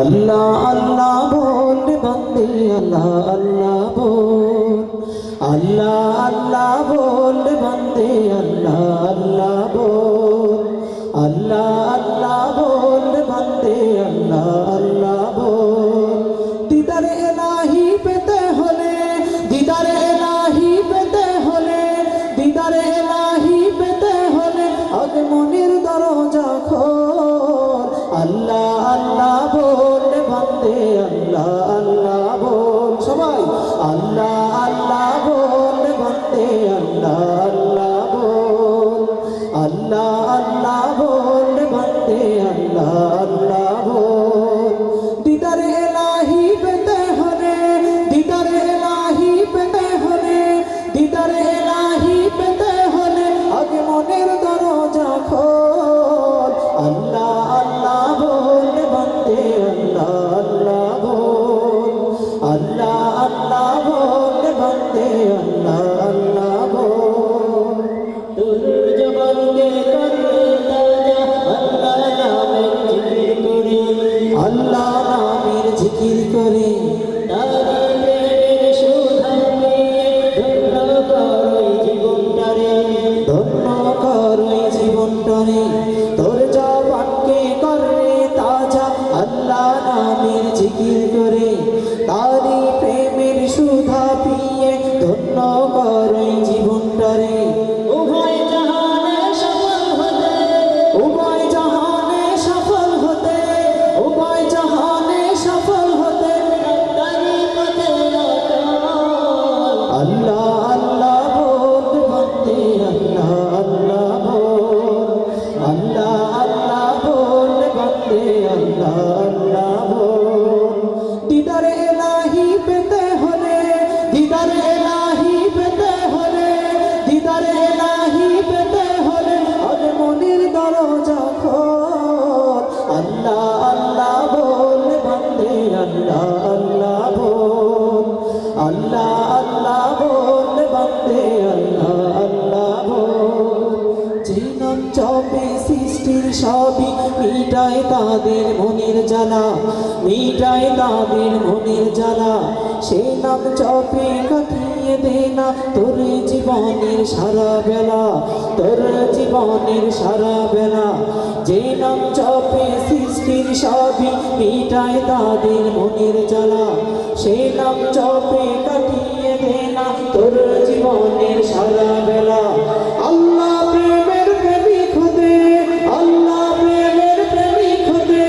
अल्लाह अल्लाह बोल बंदे अल्लाह अल्लाह बोल, अल्लाह अल्लाह बोल बंदे अल्लाह अल्लाह बोल, अल्लाह अल्लाह बोल बंदे अल्लाह अल्लाह बोल। दीदार इलाही पेते होले, दीदार इलाही पेते होले, दीदार इलाही पेते होले আগমনের দরজা খোল। আল্লাহ আল্লাহ बोल बंदे अल्लाह अल्लाह बोल, सबाई अल्लाह अल्लाह बोल बंदे अल्लाह अल्लाह बोल, अल्लाह अल्लाह बोल बंदे अल्लाह अल्लाह बोल। दीदार इलाही पेते होले, दीदार इलाही पेते होले, दीदार इलाही पेते होले আগমনের দরজা খোল। अल्लाह अल्लाह बोल बंदे अल्लाह अल्लाह बोल, अल्लाह अल्लाह बोल बंदे अल्लाह अल्लाह बोल। दुरूद जबान के करने ताजा अल्लाह नामेर जिकिर करे, अल्लाह नामेर जिकिर करे। नारी प्रेमेर সুধা পেয়ে ধন্য করো জীবনটারে, ধন্য করো জীবনটারে। তোর জবানকে করে তাজা আল্লাহ নামের জিকির করে, তারি প্রেমের সুধা পিয়ে ধন্য করে জীবনটারে। উভয় জাহানে সফল হতে, উভয় জাহানে সফল হতে, উভয় জাহানে সফল হতে তারি পথে অটল। আল্লাহ আল্লাহ बोल बंदे अल्लाह अल्लाह बोल, अल्लाह अल्लाह बोल बंदे अल्लाह अल्लाह बोल। दीदार इलाही पेते होले, दीदार इलाही पेते होले, दीदार इलाही पेते होले আগমনের দরজা খোল। अल्लाह अल्लाह बोल बंदे अल्लाह अल्लाह बोल, अल्लाह अल्लाह बोल बंदे अल्लाह अल्लाह बोल। যে নাম জপে সৃষ্টির সবই মিটায় তাদের মনের জ্বালা, মিটায় তাদের মনের জ্বালা। সে নাম জপে কাটিয়ে দে না তোর জীবনের সারা বেলা, তোর জীবনের সারা বেলা। যে নাম জপে সৃষ্টির সবই মিটায় তাদের মনের জ্বালা, সে নাম জপে কাটিয়ে দে না তোর জীবনের সারা বেলা। আল্লাহ প্রেমের প্রেমিক হতে, আল্লাহ প্রেমের প্রেমিক হতে,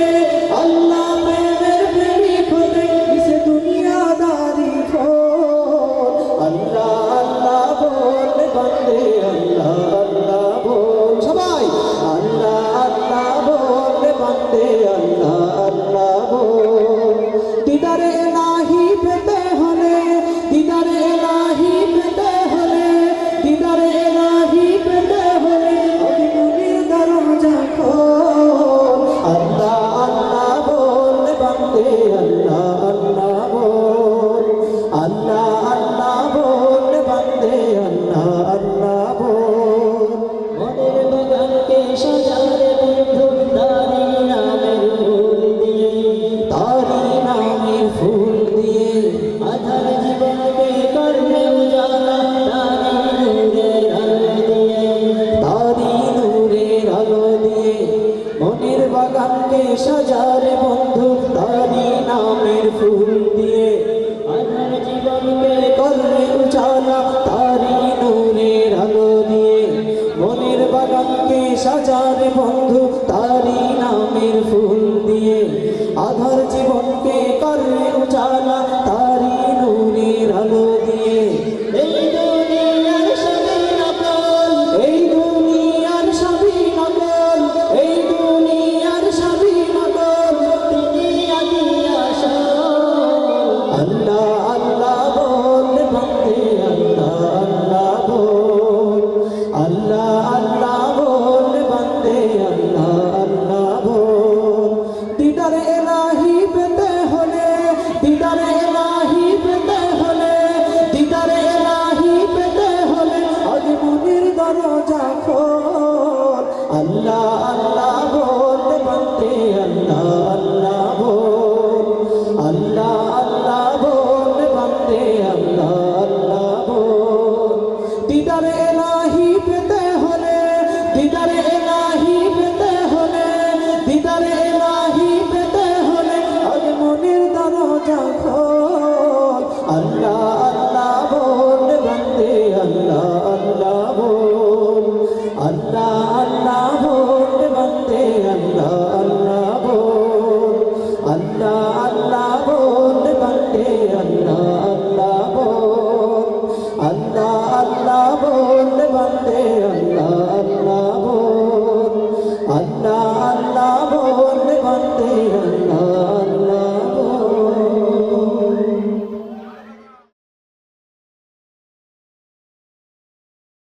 আল্লাহ প্রেমের প্রেমিক হতে ইসে দুনিয়াদারি খোল। আল্লাহ আল্লাহ बोल बंदे अल्लाह अल्लाह बोल, सबाई अल्लाह अल्लाह बोल बंदे अल्लाह अल्लाह बोल। दीदार इलाही पेते होले, दीदार इलाही पेते होले, दीदार इलाही पेते होले আগমনের দরজা খোল। अल्लाह अल्लाह बोल बंदे अल्लाह अल्लाह बोल, अल्लाह अल्लाह बोल बंदे अल्लाह अल्लाह बोल। মনের বাগানকে সাজারে বন্ধু তারি নামের ফুল দিয়ে, তারি নামের ফুল দিয়ে। আধার জীবনকে করবে উজালা তারি নূরের আলো দিয়ে, তারি নূরের আলো দিয়ে। মনের বাগানকে সাজারে বন্ধু তারি নামের ফুল দিয়ে। আধার জীবনকে করবে উজালা তারি নূরের আলো দিয়ে। মনের বাগানকে সাজারে বন্ধু তারি নামের ফুল দিয়ে। আধার জীবনকে করবে উজালা তারি নূরের আলো দিয়ে। এই দুনিয়ার সবই নকল, এই দুনিয়ার সবই নকল, এই দুনিয়ার সবই নকল তিনি আদি আসল। আল্লাহ আল্লাহ बोल बंदे अल्लाह अल्लाह बोल, अल्लाह अल्लाह बोल बंदे अल्लाह अल्लाह बोल। दीदार इलाही पेते দিদারে